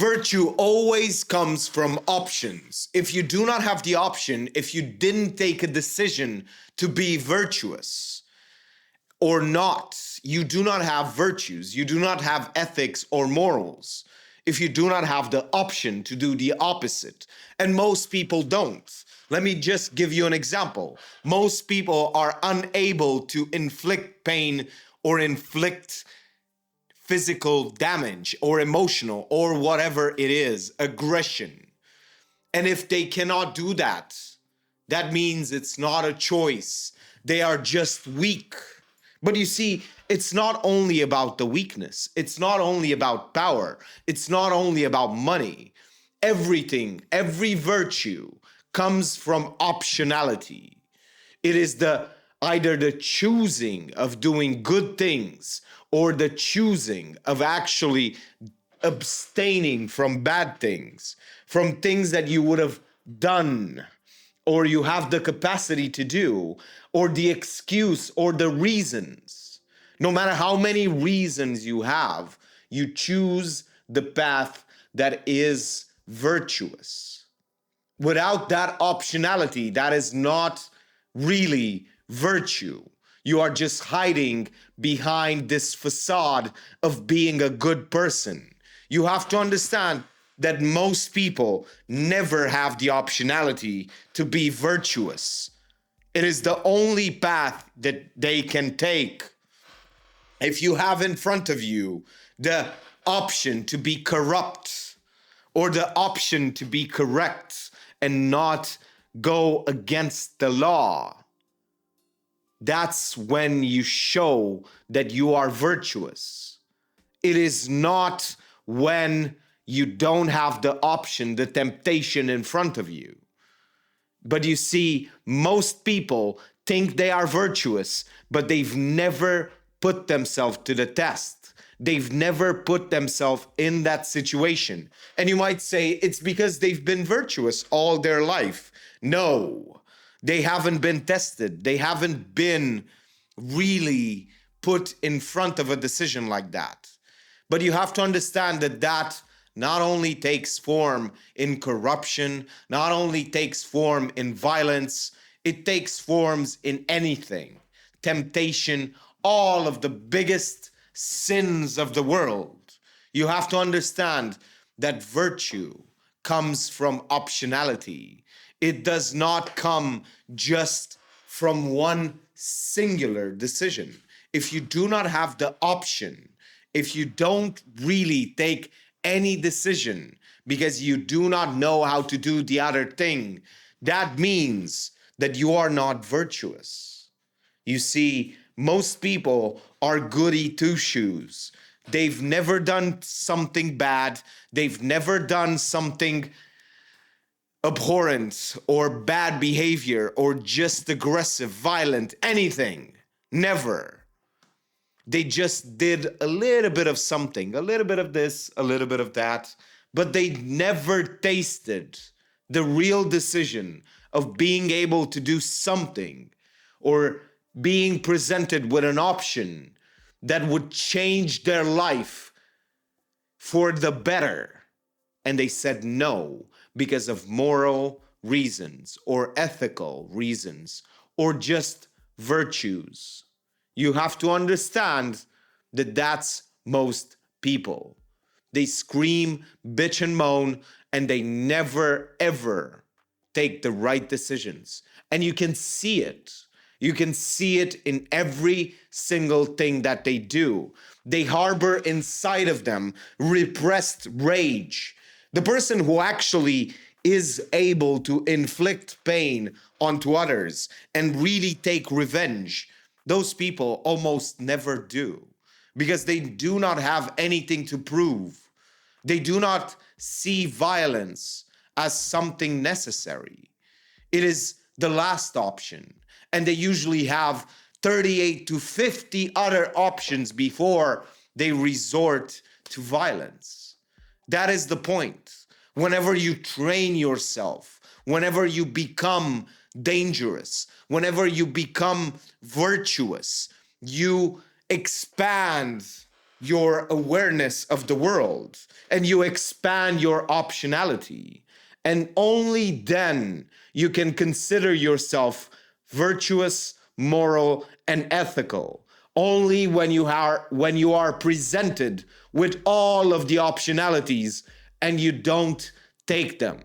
virtue always comes from options. If you do not have the option, if you didn't take a decision to be virtuous or not, you do not have virtues. You do not have ethics or morals. If you do not have the option to do the opposite. And most people don't. Let me just give you an example. Most people are unable to inflict pain or inflict physical damage or emotional or whatever it is, aggression. And if they cannot do that, that means it's not a choice. They are just weak. But you see, it's not only about the weakness. It's not only about power. It's not only about money. Everything, every virtue comes from optionality. It is either the choosing of doing good things or the choosing of actually abstaining from bad things, from things that you would have done or you have the capacity to do, or the excuse or the reasons. No matter how many reasons you have, you choose the path that is virtuous. Without that optionality, that is not really virtue. You are just hiding behind this facade of being a good person. You have to understand that most people never have the optionality to be virtuous. It is the only path that they can take. If you have in front of you the option to be corrupt or the option to be correct and not go against the law, that's when you show that you are virtuous. It is not when you don't have the option, the temptation in front of you. But you see, most people think they are virtuous, but they've never put themselves to the test. They've never put themselves in that situation. And you might say it's because they've been virtuous all their life. No, they haven't been tested. They haven't been really put in front of a decision like that. But you have to understand that not only takes form in corruption, not only takes form in violence, it takes forms in anything. Temptation, all of the biggest sins of the world. You have to understand that virtue comes from optionality. It does not come just from one singular decision. If you do not have the option, if you don't really take any decision because you do not know how to do the other thing, that means that you are not virtuous. You see, most people are goody two-shoes. They've never done something bad. They've never done something abhorrent or bad behavior or just aggressive, violent, anything. Never. They just did a little bit of something, a little bit of this, a little bit of that, but they never tasted the real decision of being able to do something or being presented with an option that would change their life for the better. And they said no because of moral reasons or ethical reasons or just virtues. You have to understand that that's most people. They scream, bitch, and moan, and they never, ever take the right decisions. And you can see it. You can see it in every single thing that they do. They harbor inside of them repressed rage. The person who actually is able to inflict pain onto others and really take revenge, those people almost never do because they do not have anything to prove. They do not see violence as something necessary. It is the last option. And they usually have 38 to 50 other options before they resort to violence. That is the point. Whenever you train yourself, whenever you become dangerous, whenever you become virtuous, you expand your awareness of the world and you expand your optionality. And only then you can consider yourself virtuous, moral, and ethical. Only when you are presented with all of the optionalities and you don't take them.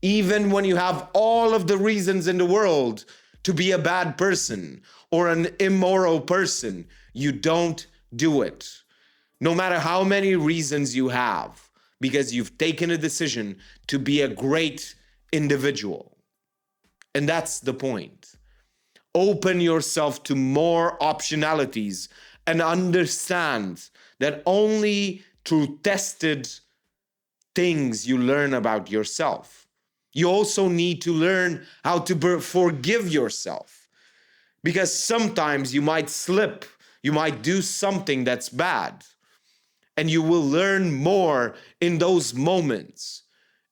Even when you have all of the reasons in the world to be a bad person or an immoral person, you don't do it. No matter how many reasons you have, because you've taken a decision to be a great individual. And that's the point. Open yourself to more optionalities and understand that only through tested things you learn about yourself. You also need to learn how to forgive yourself, because sometimes you might slip, you might do something that's bad, and you will learn more in those moments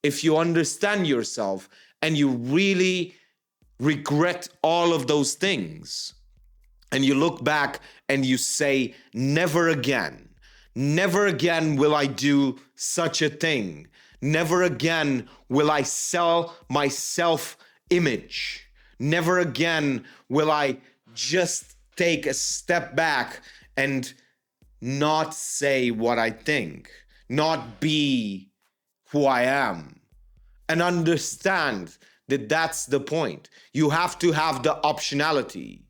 if you understand yourself and you really regret all of those things. And you look back and you say, never again. Never again will I do such a thing. Never again will I sell my self-image. Never again will I just take a step back and not say what I think, not be who I am, and understand that that's the point. You have to have the optionality.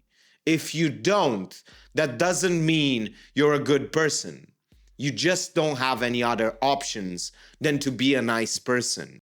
If you don't, that doesn't mean you're a good person. You just don't have any other options than to be a nice person.